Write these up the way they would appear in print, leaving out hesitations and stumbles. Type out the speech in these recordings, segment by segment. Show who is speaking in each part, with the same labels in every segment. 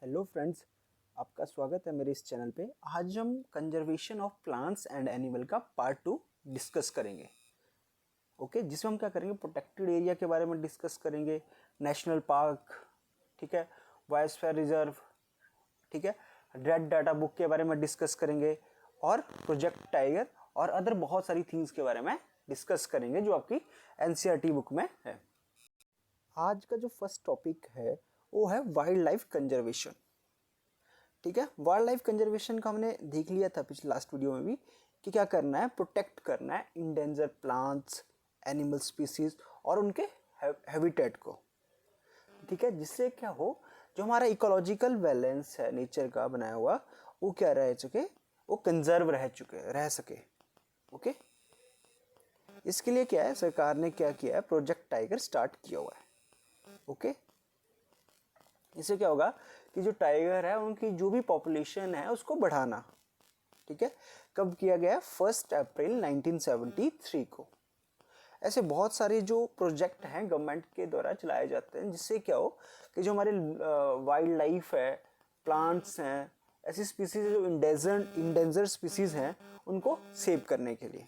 Speaker 1: Hello friends, आपका स्वागत है मेरे इस चैनल पे। आज हम conservation of plants and animal का पार्ट 2 डिस्कस करेंगे। ओके, जिसमें हम क्या करेंगे, प्रोटेक्टेड एरिया के बारे में डिस्कस करेंगे, नेशनल पार्क, ठीक है, बायोस्फीयर रिजर्व, ठीक है, रेड डाटा बुक के बारे में डिस्कस करेंगे और प्रोजेक्ट टाइगर और अदर बहुत सारी थिंग्स के बारे में डिस्कस करेंगे जो आपकी एनसीईआरटी बुक में है। आज का जो फर्स्ट टॉपिक है वो है वाइल्ड लाइफ कंजर्वेशन। ठीक है, वाइल्ड लाइफ कंजर्वेशन का हमने देख लिया था पिछले लास्ट वीडियो में भी कि क्या करना है, प्रोटेक्ट करना है इंडेंजर प्लांट्स, एनिमल स्पीसीज और उनके हैबिटेट को। ठीक है, जिससे क्या हो, जो हमारा इकोलॉजिकल बैलेंस है नेचर का बनाया हुआ वो क्या रह चुके, वो कंजर्व रह सके। ओके, इसके लिए क्या है, सरकार ने क्या किया है, प्रोजेक्ट टाइगर स्टार्ट किया हुआ है। ओके, इससे क्या होगा कि जो टाइगर है उनकी जो भी पॉपुलेशन है उसको बढ़ाना। ठीक है, कब किया गया, 1 अप्रैल 1973 को। ऐसे बहुत सारे जो प्रोजेक्ट हैं गवर्नमेंट के द्वारा चलाए जाते हैं जिससे क्या हो कि जो हमारे वाइल्ड लाइफ है, प्लांट्स हैं, ऐसी स्पीसीज जो इंडेंजर स्पीसीज हैं उनको सेव करने के लिए।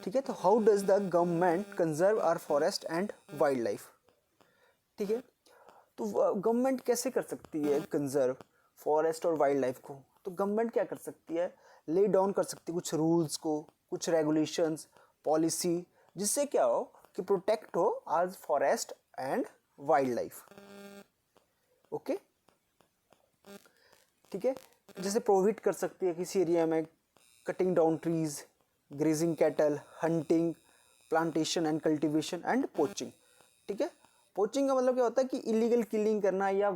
Speaker 1: ठीक है, तो how does the government conserve our forest and wildlife. ठीक है, तो गवर्नमेंट कैसे कर सकती है कंजर्व फॉरेस्ट और वाइल्ड लाइफ को। तो गवर्नमेंट क्या कर सकती है, ले डाउन कर सकती है कुछ रूल्स को, कुछ रेगुलेशंस, पॉलिसी, जिससे क्या हो कि प्रोटेक्ट हो आज forest and wild life. Okay, ठीक है, जैसे प्रोहिबिट कर सकती है किसी एरिया में cutting down trees, grazing cattle, hunting, plantation and cultivation and poaching. ठीक है, पोचिंग का मतलब क्या होता है कि इलीगल किलिंग करना या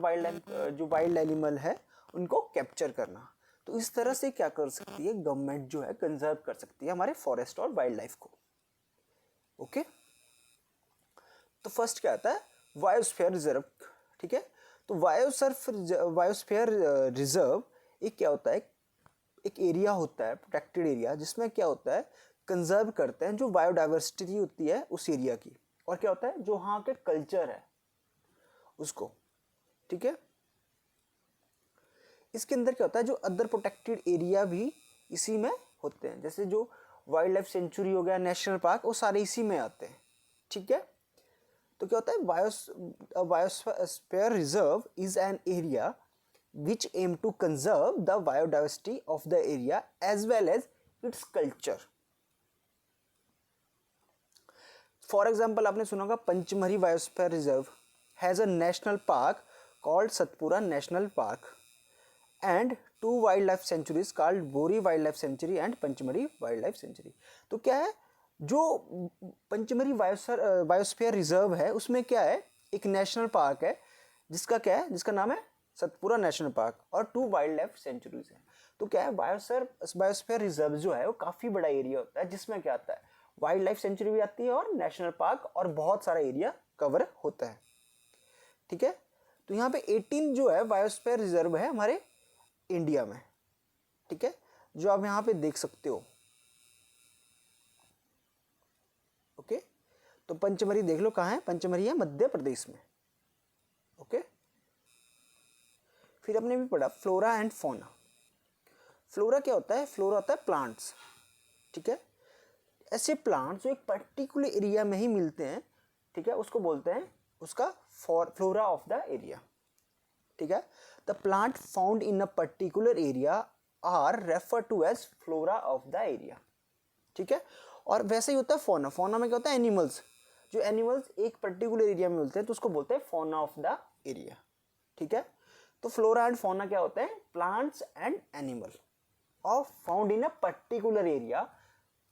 Speaker 1: जो वाइल्ड एनिमल है उनको कैप्चर करना। तो इस तरह से क्या कर सकती है गवर्नमेंट, जो है कंजर्व कर सकती है हमारे फॉरेस्ट और वाइल्ड लाइफ को। ओके, तो फर्स्ट क्या आता है, बायोस्फीयर रिजर्व। ठीक है, तो बायोस्फीयर रिजर्व एक क्या होता है, एक एरिया होता है, प्रोटेक्टेड एरिया, जिसमें क्या होता है, कंजर्व करते हैं जो बायोडाइवर्सिटी होती है उस एरिया की, और क्या होता है जो वहाँ के कल्चर है उसको। ठीक है, इसके अंदर क्या होता है, जो अदर प्रोटेक्टेड एरिया भी इसी में होते हैं, जैसे जो वाइल्ड लाइफ सेंचुरी हो गया, नेशनल पार्क, वो सारे इसी में आते हैं। ठीक है, तो क्या होता है, biosphere reserve is an area which aim to conserve the biodiversity of the area as well as its culture. For example, आपने सुना होगा Pachmarhi biosphere reserve has a national park called Satpura National Park and 2 wildlife sanctuaries called Bori Wildlife Sanctuary and Pachmarhi Wildlife Sanctuary. तो क्या है, जो Pachmarhi biosphere reserve है उसमें क्या है, एक नेशनल पार्क है जिसका क्या है, जिसका नाम है सतपुरा नेशनल पार्क, और 2 वाइल्ड लाइफ सेंचुरीज है। तो क्या है, बायोस्फीयर रिजर्व जो है वो काफी बड़ा एरिया होता है जिसमें क्या आता है, वाइल्ड लाइफ सेंचुरी भी आती है और नेशनल पार्क, और बहुत सारा एरिया कवर होता है। ठीक है, तो यहाँ पे 18 जो है बायोस्फीयर रिजर्व है हमारे इंडिया में। ठीक है, जो आप यहाँ पे देख सकते हो। ओके, तो पंचमढ़ी देख लो कहाँ है, पंचमढ़ी है मध्य प्रदेश में। ओके, फिर हमने भी पढ़ा फ्लोरा एंड फौना। फ्लोरा क्या होता है, फ्लोरा होता है प्लांट्स। ठीक है, ऐसे प्लांट्स जो एक पर्टिकुलर एरिया में ही मिलते हैं, ठीक है, उसको बोलते हैं उसका फ्लोरा ऑफ द एरिया। ठीक है, the plant found in a particular area are refer to as flora of the area. ठीक है, और वैसे ही होता है फौना। फौना में क्या होता है, एनिमल्स, जो एनिमल्स एक पर्टिकुलर एरिया में मिलते हैं तो उसको बोलते हैं फौना ऑफ द एरिया। ठीक है, तो फ्लोरा एंड फौना क्या होते हैं, plants and animal of found in a particular area.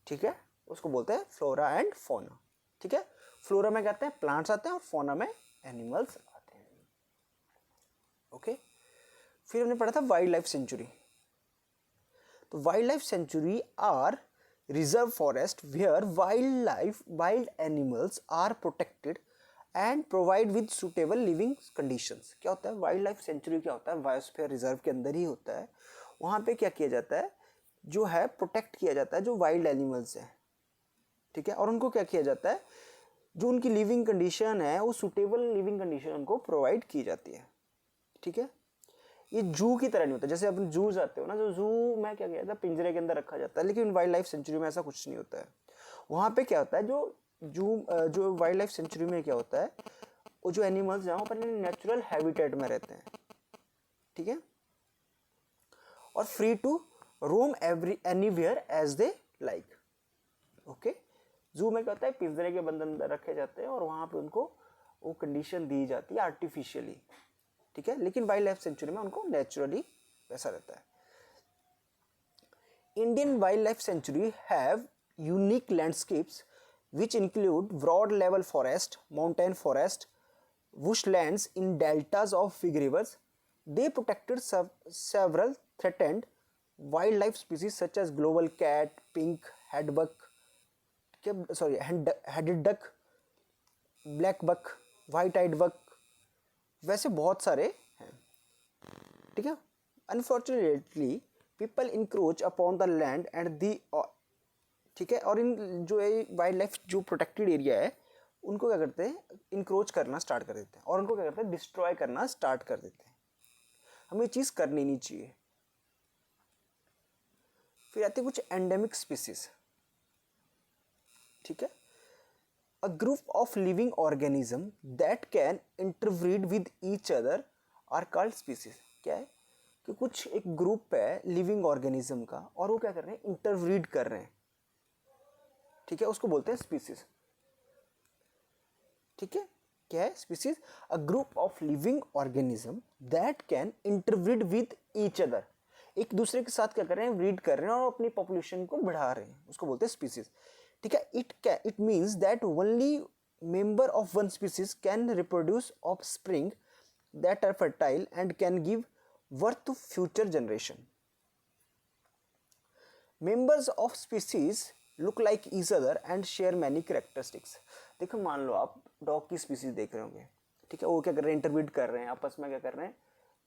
Speaker 1: ठीक है, उसको बोलते हैं फ्लोरा एंड फौना। ठीक है, फ्लोरा में कहते हैं प्लांट्स आते हैं और फौना में एनिमल्स आते हैं। ओके, फिर हमने पढ़ा था वाइल्ड लाइफ सेंचुरी। तो wildlife sanctuary are reserve forest where wild animals are protected and provide with suitable living conditions. क्या होता है, वाइल्ड लाइफ सेंचुरी क्या होता है, बायोस्फीयर रिजर्व के अंदर ही होता है। वहाँ पे क्या किया जाता है, जो है प्रोटेक्ट किया जाता है जो वाइल्ड एनिमल्स हैं। ठीक है, और उनको क्या किया जाता है, जो उनकी लिविंग कंडीशन है वो सुटेबल लिविंग कंडीशन उनको प्रोवाइड की जाती है। ठीक है, ये जू की तरह नहीं होता। जैसे अपन जू जाते हो ना, तो जू में क्या कहता है, पिंजरे के अंदर रखा जाता है, लेकिन वाइल्ड लाइफ सेंचुरी में ऐसा कुछ नहीं होता है। वहाँ पे क्या होता है, जो वाइल्ड लाइफ सेंचुरी में क्या होता है, वो जो एनिमल्स हैं वो अपने नेचुरल हैबिटेट में रहते हैं। ठीक है, और free to roam anywhere as they like. Okay, zoo में क्या होता है, पिंजरे के बंद अंदर रखे जाते हैं और वहाँ पे उनको वो कंडीशन दी जाती है आर्टिफिशियली। ठीक है, लेकिन वाइल्ड लाइफ सेंचुरी में उनको नेचुरली वैसा रहता है। Indian wild life sanctuary have unique landscapes which include broad level forest, mountain forest, bushlands in deltas of big rivers. They protected several threatened wildlife species such as global cat, pink headed duck, black buck, white-eyed buck, वैसे बहुत सारे हैं। ठीक है, unfortunately people encroach upon the land and the. ठीक है, और इन जो है वाइल्ड लाइफ जो प्रोटेक्टेड एरिया है उनको क्या करते हैं, इंक्रोच करना स्टार्ट कर देते हैं और उनको क्या करते हैं, डिस्ट्रॉय करना स्टार्ट कर देते हैं। हमें ये चीज़ करनी नहीं चाहिए। फिर आती है कुछ एंडेमिक स्पीसीज। ठीक है, a group of living organism that can interbreed with each other are called species. क्या है कि कुछ एक ग्रुप है लिविंग ऑर्गेनिज्म का और वो क्या कर रहे हैं, इंटरब्रीड कर रहे हैं। ठीक है, उसको बोलते हैं स्पीसीज। ठीक है, क्या है species, a group of living organism that can interbreed with each other. एक दूसरे के साथ क्या कर रहे हैं, ब्रीड कर रहे हैं और अपनी पॉपुलेशन को बढ़ा रहे हैं, उसको बोलते हैं स्पीसीज। ठीक है, it means that only member of one species can reproduce offspring that are fertile and can give birth to future generation. Members of species look like each other and share many characteristics. देखो, मान लो आप dog की species देख रहे होंगे। ठीक है, वो क्या कर रहे हैं, इंटरब्रीड कर रहे हैं आपस में, क्या कर रहे हैं।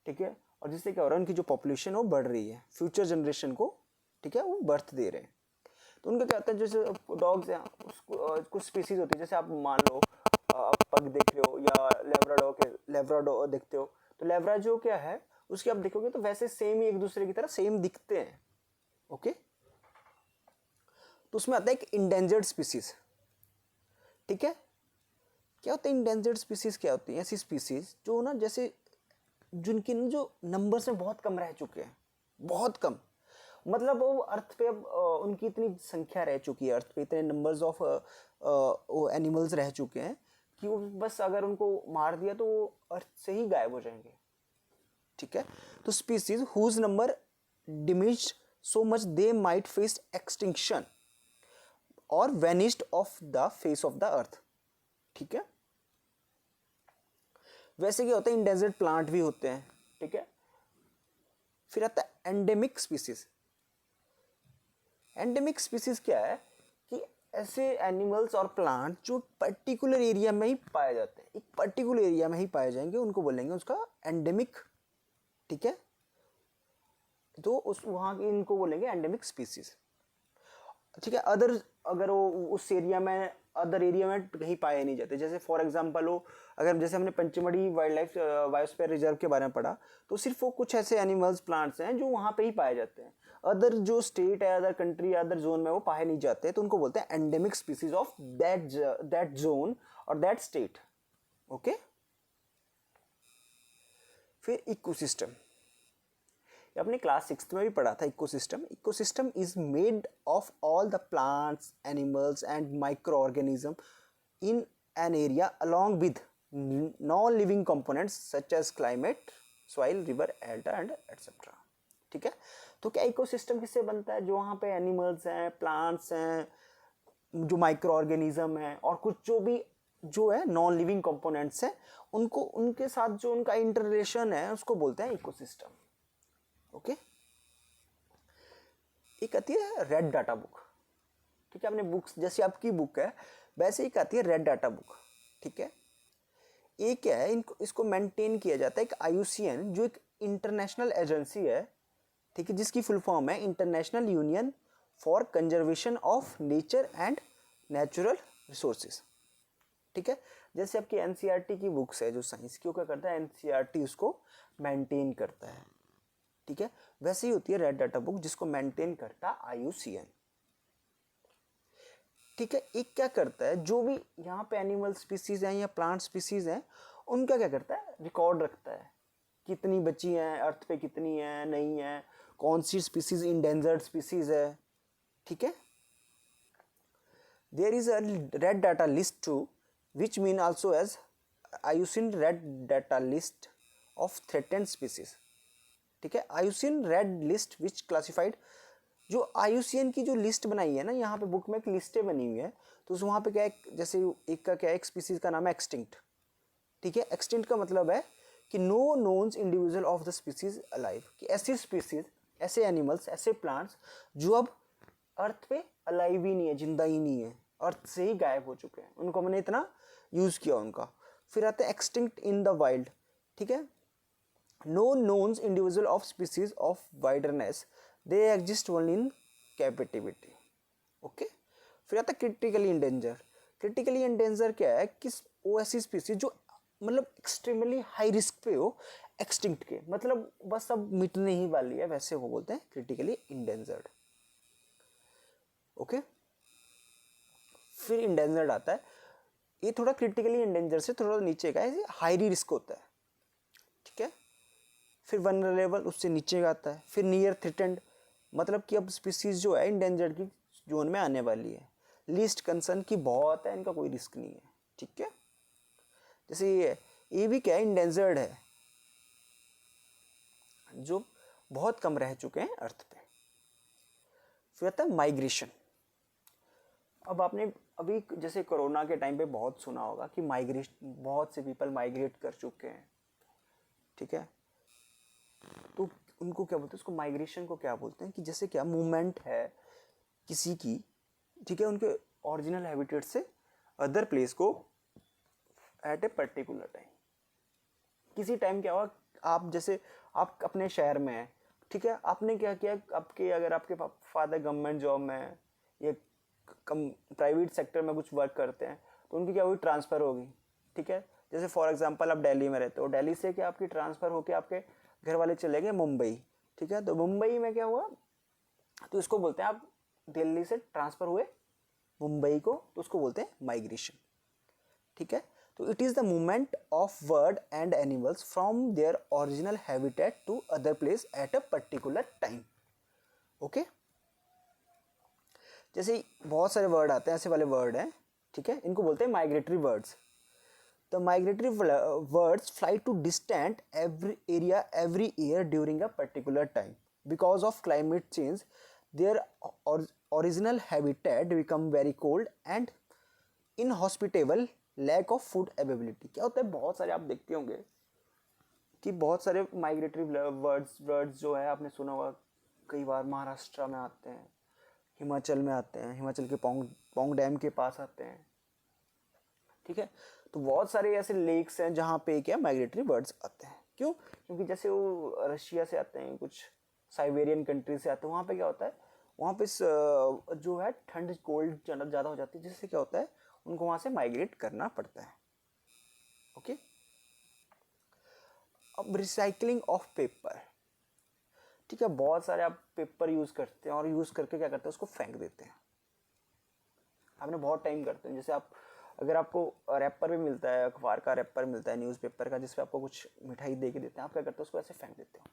Speaker 1: ठीक है, और जिससे क्या हो रहा है, उनकी जो पॉपुलेशन है वो बढ़ रही है, फ्यूचर जनरेशन को ठीक है वो बर्थ दे रहे हैं। तो उनका क्या होता है, जैसे डॉग्स हैं कुछ स्पीसीज होती है, जैसे आप मान लो आप पग देख रहे हो या लेब्राडोर देखते हो, तो लेब्रा जो क्या है उसकी आप देखोगे तो वैसे सेम ही एक दूसरे की तरह सेम दिखते हैं। ओके, तो उसमें आता है एक इंडेंजर्ड स्पीसीज। ठीक है, क्या होता है इंडेंजर्ड स्पीसीज, क्या होती है ऐसी स्पीसीज जो ना जैसे जिनकी जो नंबर्स में बहुत कम रह चुके हैं, बहुत कम, मतलब वो अर्थ पे अब उनकी इतनी संख्या रह चुकी है, अर्थ पे इतने नंबर्स ऑफ एनिमल्स रह चुके हैं कि वो बस अगर उनको मार दिया तो वो अर्थ से ही गायब हो जाएंगे। ठीक है, तो species whose number diminished so much they might face extinction और vanished off the face of the earth. ठीक है, वैसे क्या होता है, इंडेंजर्ड प्लांट भी होते हैं। ठीक है, फिर आता है एंडेमिक स्पीसीज। एंडेमिक स्पीसीज क्या है कि ऐसे एनिमल्स और प्लांट जो पर्टिकुलर एरिया में ही पाए जाते हैं, एक पर्टिकुलर एरिया में ही पाए जाएंगे, उनको बोलेंगे उसका एंडेमिक। ठीक है, तो उस वहां की इनको बोलेंगे एंडेमिक स्पीसीज। ठीक है, अदर अगर वो उस एरिया में अदर एरिया में कहीं पाए नहीं जाते, जैसे फॉर एग्जांपल हो अगर जैसे हमने Pachmarhi wild life biosphere reserve के बारे में पढ़ा, तो सिर्फ वो कुछ ऐसे एनिमल्स प्लांट्स हैं जो वहाँ पे ही पाए जाते हैं, अदर जो स्टेट है, अदर कंट्री, अदर जोन में वो पाए नहीं जाते, तो उनको बोलते हैं endemic species of that zone और दैट स्टेट। ओके, फिर इकोसिस्टम, अपने क्लास 6 में भी पढ़ा था ecosystem. Ecosystem is made of all the plants, animals and micro organism in an area along with non living components such as climate, soil, river, delta and etcetera. ठीक है, तो क्या इकोसिस्टम किससे बनता है, जो वहाँ पे एनिमल्स हैं, प्लांट्स हैं, जो माइक्रो ऑर्गेनिज्म है और कुछ जो भी जो है नॉन लिविंग कंपोनेंट्स हैं, उनको उनके साथ जो उनका इंटर रिलेशन है उसको बोलते हैं इकोसिस्टम। ओके, एक आती है रेड डाटा बुक। ठीक है, आपने बुक्स जैसे आपकी बुक है वैसे एक आती है रेड डाटा बुक। ठीक है, ये क्या है, इनको इसको मेंटेन किया जाता है एक IUCN, जो एक इंटरनेशनल एजेंसी है। ठीक है, जिसकी फुल फॉर्म है international union for conservation of nature and natural resources. ठीक है। जैसे आपकी एनसीईआरटी की बुक्स है जो साइंस की, वो क्या करता है, एनसीईआरटी उसको मेंटेन करता है, ठीक है। वैसे ही होती है रेड डाटा बुक जिसको मेंटेन करता आईयूसीएन, ठीक है। एक क्या करता है, जो भी यहाँ पे एनिमल स्पीसीज हैं या प्लांट स्पीसीज हैं उनका क्या करता है, रिकॉर्ड रखता है, कितनी बची हैं अर्थ पे, कितनी है नहीं है, कौन सी स्पीसीज इंडेंजर्ड स्पीसीज है, ठीक है। There is a red data list to which mean also as IUCN red data list of threatened species, ठीक है। IUCN red list which classified, जो आईयूसीएन की जो लिस्ट बनाई है ना, यहाँ पे बुक में एक लिस्टें बनी हुई है, तो वहाँ पे क्या है, जैसे एक का क्या है, एक स्पीसीज का नाम है एक्सटिंक्ट, ठीक है। एक्सटिंक्ट का मतलब है कि no knowns individual of the species alive, कि ऐसी स्पीसीज, ऐसे एनिमल्स, ऐसे प्लांट्स जो अब अर्थ पे अलाइव ही नहीं है, जिंदा ही नहीं है, अर्थ से ही गायब हो चुके हैं, उनको मैंने इतना यूज़ किया उनका। फिर आता है एक्सटिंक्ट इन द वाइल्ड, ठीक है। No knowns individual of species of wilderness, they exist only in captivity, okay. फिर आता है क्रिटिकली इंडेंजर। क्रिटिकली इंडेंजर क्या है कि वो ऐसी स्पीसीज जो मतलब एक्सट्रीमली हाई रिस्क पे हो एक्सटिंक्ट के, मतलब बस अब मिटने ही वाली है, वैसे वो बोलते हैं क्रिटिकली इंडेंजर्ड, ओके। फिर इंडेंजर्ड आता है, ये थोड़ा क्रिटिकली इंडेंजर से थोड़ा नीचे का है, हाई रिस्क होता है, ठीक है। फिर वनरेबल उससे नीचे का आता है। फिर नियर थ्रेटेंड, मतलब कि अब स्पीसीज जो है इंडेंजर्ड की जोन में आने वाली है। लीस्ट कंसर्न की बहुत है, इनका कोई रिस्क नहीं है, ठीक है। जैसे ये भी क्या है, इंडेंजर्ड है, जो बहुत कम रह चुके हैं अर्थ पे। फिर आता है माइग्रेशन। अब आपने अभी जैसे कोरोना के टाइम पे बहुत सुना होगा कि माइग्रेशन, बहुत से पीपल माइग्रेट कर चुके हैं, ठीक है। तो उनको क्या बोलते हैं, उसको माइग्रेशन को क्या बोलते हैं, कि जैसे क्या मूवमेंट है किसी की, ठीक है, उनके ओरिजिनल हैबिटेट से अदर प्लेस को एट ए पर्टिकुलर टाइम। किसी टाइम क्या हुआ, आप जैसे आप अपने शहर में हैं, ठीक है, आपने क्या किया, आपके अगर आपके फादर गवर्नमेंट जॉब में है या कम प्राइवेट सेक्टर में कुछ वर्क करते हैं, तो उनकी क्या हुई, ट्रांसफ़र होगी, ठीक है। जैसे फॉर एग्जांपल आप दिल्ली में रहते हो, दिल्ली से क्या आपकी ट्रांसफ़र होकर आपके घर वाले चले गए मुंबई, ठीक है। तो मुंबई में क्या हुआ, तो इसको बोलते हैं, आप दिल्ली से ट्रांसफ़र हुए मुंबई को, तो उसको बोलते हैं माइग्रेशन, ठीक है। तो it is the movement of bird and animals from their original habitat to other place at a particular time, okay. जैसे बहुत सारे वर्ड आते हैं, ऐसे वाले वर्ड हैं, ठीक है, इनको बोलते हैं migratory birds. The migratory birds fly to distant every area every year during a particular time, because of climate change their original habitat become very cold and inhospitable, lack of food availability. क्या होता है, बहुत सारे आप देखते होंगे कि बहुत सारे माइग्रेटरी वर्ड्स जो है आपने सुना होगा, कई बार महाराष्ट्र में आते हैं, हिमाचल में आते हैं, हिमाचल के पोंग डैम के पास आते हैं, ठीक है। तो बहुत सारे ऐसे लेक्स हैं जहाँ पे क्या माइग्रेटरी बर्ड्स आते हैं। क्यों, क्योंकि जैसे वो रशिया से आते हैं, कुछ साइबेरियन कंट्री से आते हैं, वहाँ पे क्या होता है, वहाँ पे जो है ठंड कोल्ड ज़्यादा हो जाती है, जिससे क्या होता है उनको वहाँ से माइग्रेट करना पड़ता है, ओके। अब रिसाइकलिंग ऑफ पेपर, ठीक है, बहुत सारे आप पेपर यूज़ करते हैं और यूज़ करके क्या करते हैं, उसको फेंक देते हैं। आपने बहुत टाइम करते हैं, जैसे आप अगर आपको रैपर भी मिलता है, अखबार का रैपर मिलता है, न्यूज़पेपर का, जिसपे आपको कुछ मिठाई दे के देते हैं, आप क्या करते हो, उसको ऐसे फेंक देते हो।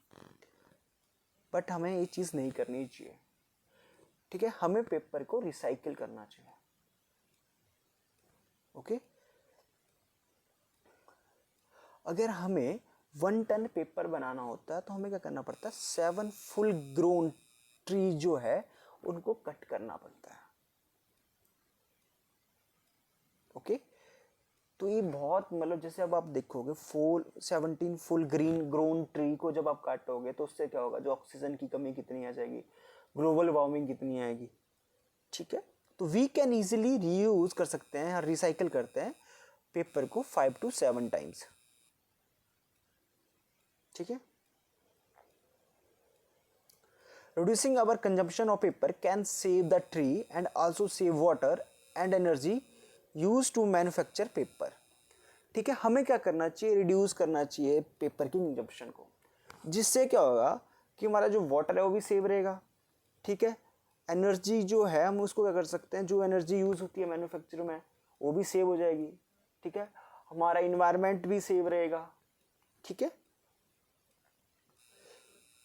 Speaker 1: बट हमें ये चीज़ नहीं करनी चाहिए, ठीक है, हमें पेपर को रिसाइकिल करना चाहिए, ओके। अगर हमें 1 टन पेपर बनाना होता है तो हमें क्या करना पड़ता है, 7 फुल ग्रोन ट्री जो है उनको कट करना पड़ता है, ओके। तो ये बहुत, मतलब जैसे अब आप देखोगे 17 फुल ग्रोन ट्री को जब आप काटोगे तो उससे क्या होगा, जो ऑक्सीजन की कमी कितनी आ जाएगी, ग्लोबल वार्मिंग कितनी आएगी, ठीक है। तो वी कैन इजीली रीयूज कर सकते हैं, रिसाइकिल करते हैं पेपर को 5 to 7 टाइम्स, ठीक है। Reducing our consumption of paper can save the tree and also save water and energy use to manufacture paper. ठीक है, हमें क्या करना चाहिए, रिड्यूस करना चाहिए पेपर की कंजप्शन को, जिससे क्या होगा कि हमारा जो वाटर है वो भी सेव रहेगा। ठीक है, एनर्जी जो है हम उसको क्या कर सकते हैं, जो एनर्जी यूज़ होती है मैन्युफैक्चर में वो भी सेव हो जाएगी। ठीक है, हमारा इन्वायरमेंट भी सेव रहेगा। ठीक है,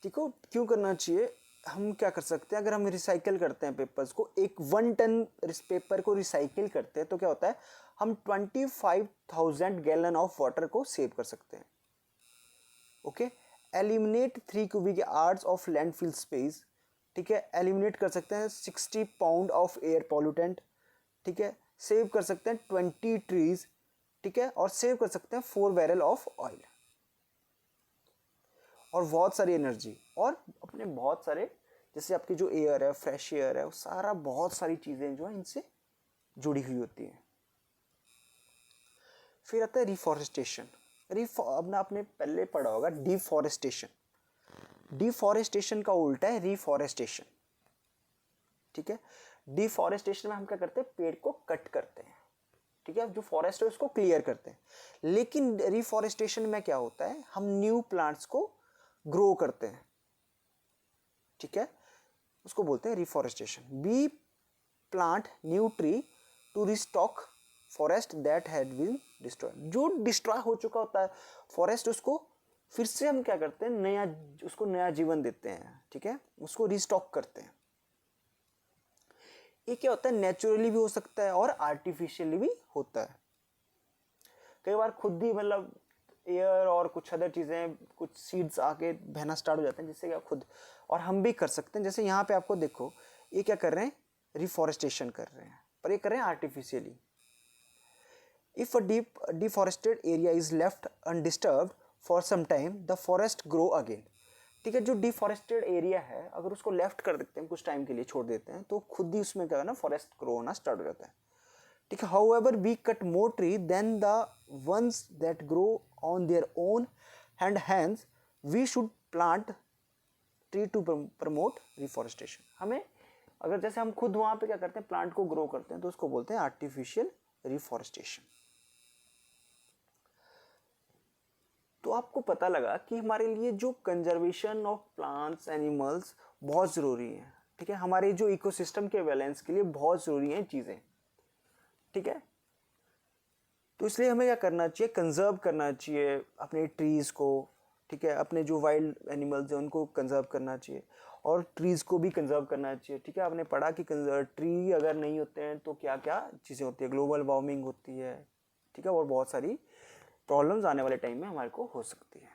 Speaker 1: ठीक हो, क्यों करना चाहिए, हम क्या कर सकते हैं, अगर हम रिसाइकिल करते हैं पेपर्स को, एक 1 टन पेपर को रिसाइकिल करते हैं तो क्या होता है, हम 25,000 गैलन ऑफ वाटर को सेव कर सकते हैं। Okay, eliminate 3 cubic yards of landfill space. ठीक है, एलिमिनेट कर सकते हैं 60 पाउंड ऑफ एयर पॉल्यूटेंट। ठीक है, सेव कर सकते हैं 20 ट्रीज। ठीक है, और सेव कर सकते हैं 4 बैरल ऑफ ऑयल और बहुत सारी एनर्जी, और अपने बहुत सारे जैसे आपकी जो एयर है, फ्रेश एयर है, वो सारा बहुत सारी चीज़ें जो है इनसे जुड़ी हुई होती हैं। फिर आता है रिफॉरेस्टेशन। अपना आपने पहले पढ़ा होगा डिफॉरेस्टेशन। डिफॉरेस्टेशन का उल्टा है रिफॉरेस्टेशन। ठीक है, डिफॉरेस्टेशन में हम क्या करते हैं, पेड़ को कट करते हैं। ठीक है, जो फॉरेस्ट है उसको क्लियर करते हैं। लेकिन रिफॉरेस्टेशन में क्या होता है, हम न्यू प्लांट्स को ग्रो करते हैं। ठीक है, उसको बोलते हैं reforestation. Be plant new tree to restock forest that had been destroyed. जो डिस्ट्रॉय हो चुका होता है फॉरेस्ट, उसको फिर से हम क्या करते हैं, नया, उसको नया जीवन देते हैं। ठीक है, उसको रिस्टॉक करते हैं। ये क्या होता है, नेचुरली भी हो सकता है और आर्टिफिशियली भी होता है। कई बार खुद ही मतलब एयर और कुछ अदर चीज़ें, कुछ सीड्स आके बहना स्टार्ट हो जाते हैं, जिससे क्या खुद, और हम भी कर सकते हैं। जैसे यहाँ पे आपको देखो, ये क्या कर रहे हैं, रिफॉरेस्टेशन कर रहे हैं, पर ये कर रहे हैं artificially. If a deforested area is left undisturbed for some time, the forest grow again. ठीक है, जो डिफॉरेस्टेड एरिया है अगर उसको लेफ्ट कर देते हैं, कुछ टाइम के लिए छोड़ देते हैं, तो खुद ही उसमें क्या है ना, फॉरेस्ट ग्रो होना स्टार्ट हो जाता है। ठीक है, however we cut more tree than the ones that grow on their own, and hence we should plant tree to promote reforestation। हमें अगर जैसे हम खुद वहाँ पे क्या करते हैं, प्लांट को ग्रो करते हैं, तो उसको बोलते हैं आर्टिफिशियल रिफॉरेस्टेशन। तो आपको पता लगा कि हमारे लिए जो कंजर्वेशन ऑफ प्लांट्स एनिमल्स बहुत ज़रूरी है। ठीक है, हमारे जो इकोसिस्टम के बैलेंस के लिए बहुत ज़रूरी हैं चीज़ें। ठीक है, तो इसलिए हमें क्या करना चाहिए, कंजर्व करना चाहिए अपने ट्रीज़ को। ठीक है, अपने जो वाइल्ड एनिमल्स हैं उनको कंजर्व करना चाहिए, और ट्रीज़ को भी कंजर्व करना चाहिए। ठीक है, आपने पढ़ा कि ट्री अगर नहीं होते हैं तो क्या क्या चीज़ें होती है, ग्लोबल वार्मिंग होती है। ठीक है, और बहुत सारी प्रॉब्लम्स आने वाले टाइम में हमारे को हो सकती है।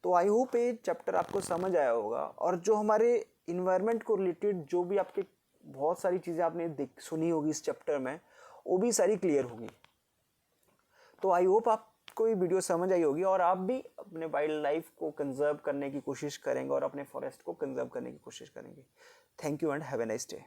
Speaker 1: तो आई होप ये चैप्टर आपको समझ आया होगा, और जो हमारे इन्वायरमेंट को रिलेटेड जो भी आपके बहुत सारी चीज़ें आपने सुनी होगी इस चैप्टर में, वो भी सारी क्लियर होगी। तो आई होप आपको ये वीडियो समझ आई होगी, और आप भी अपने वाइल्ड लाइफ को कंजर्व करने की कोशिश करेंगे और अपने फॉरेस्ट को कंजर्व करने की कोशिश करेंगे। Thank you and have a nice day.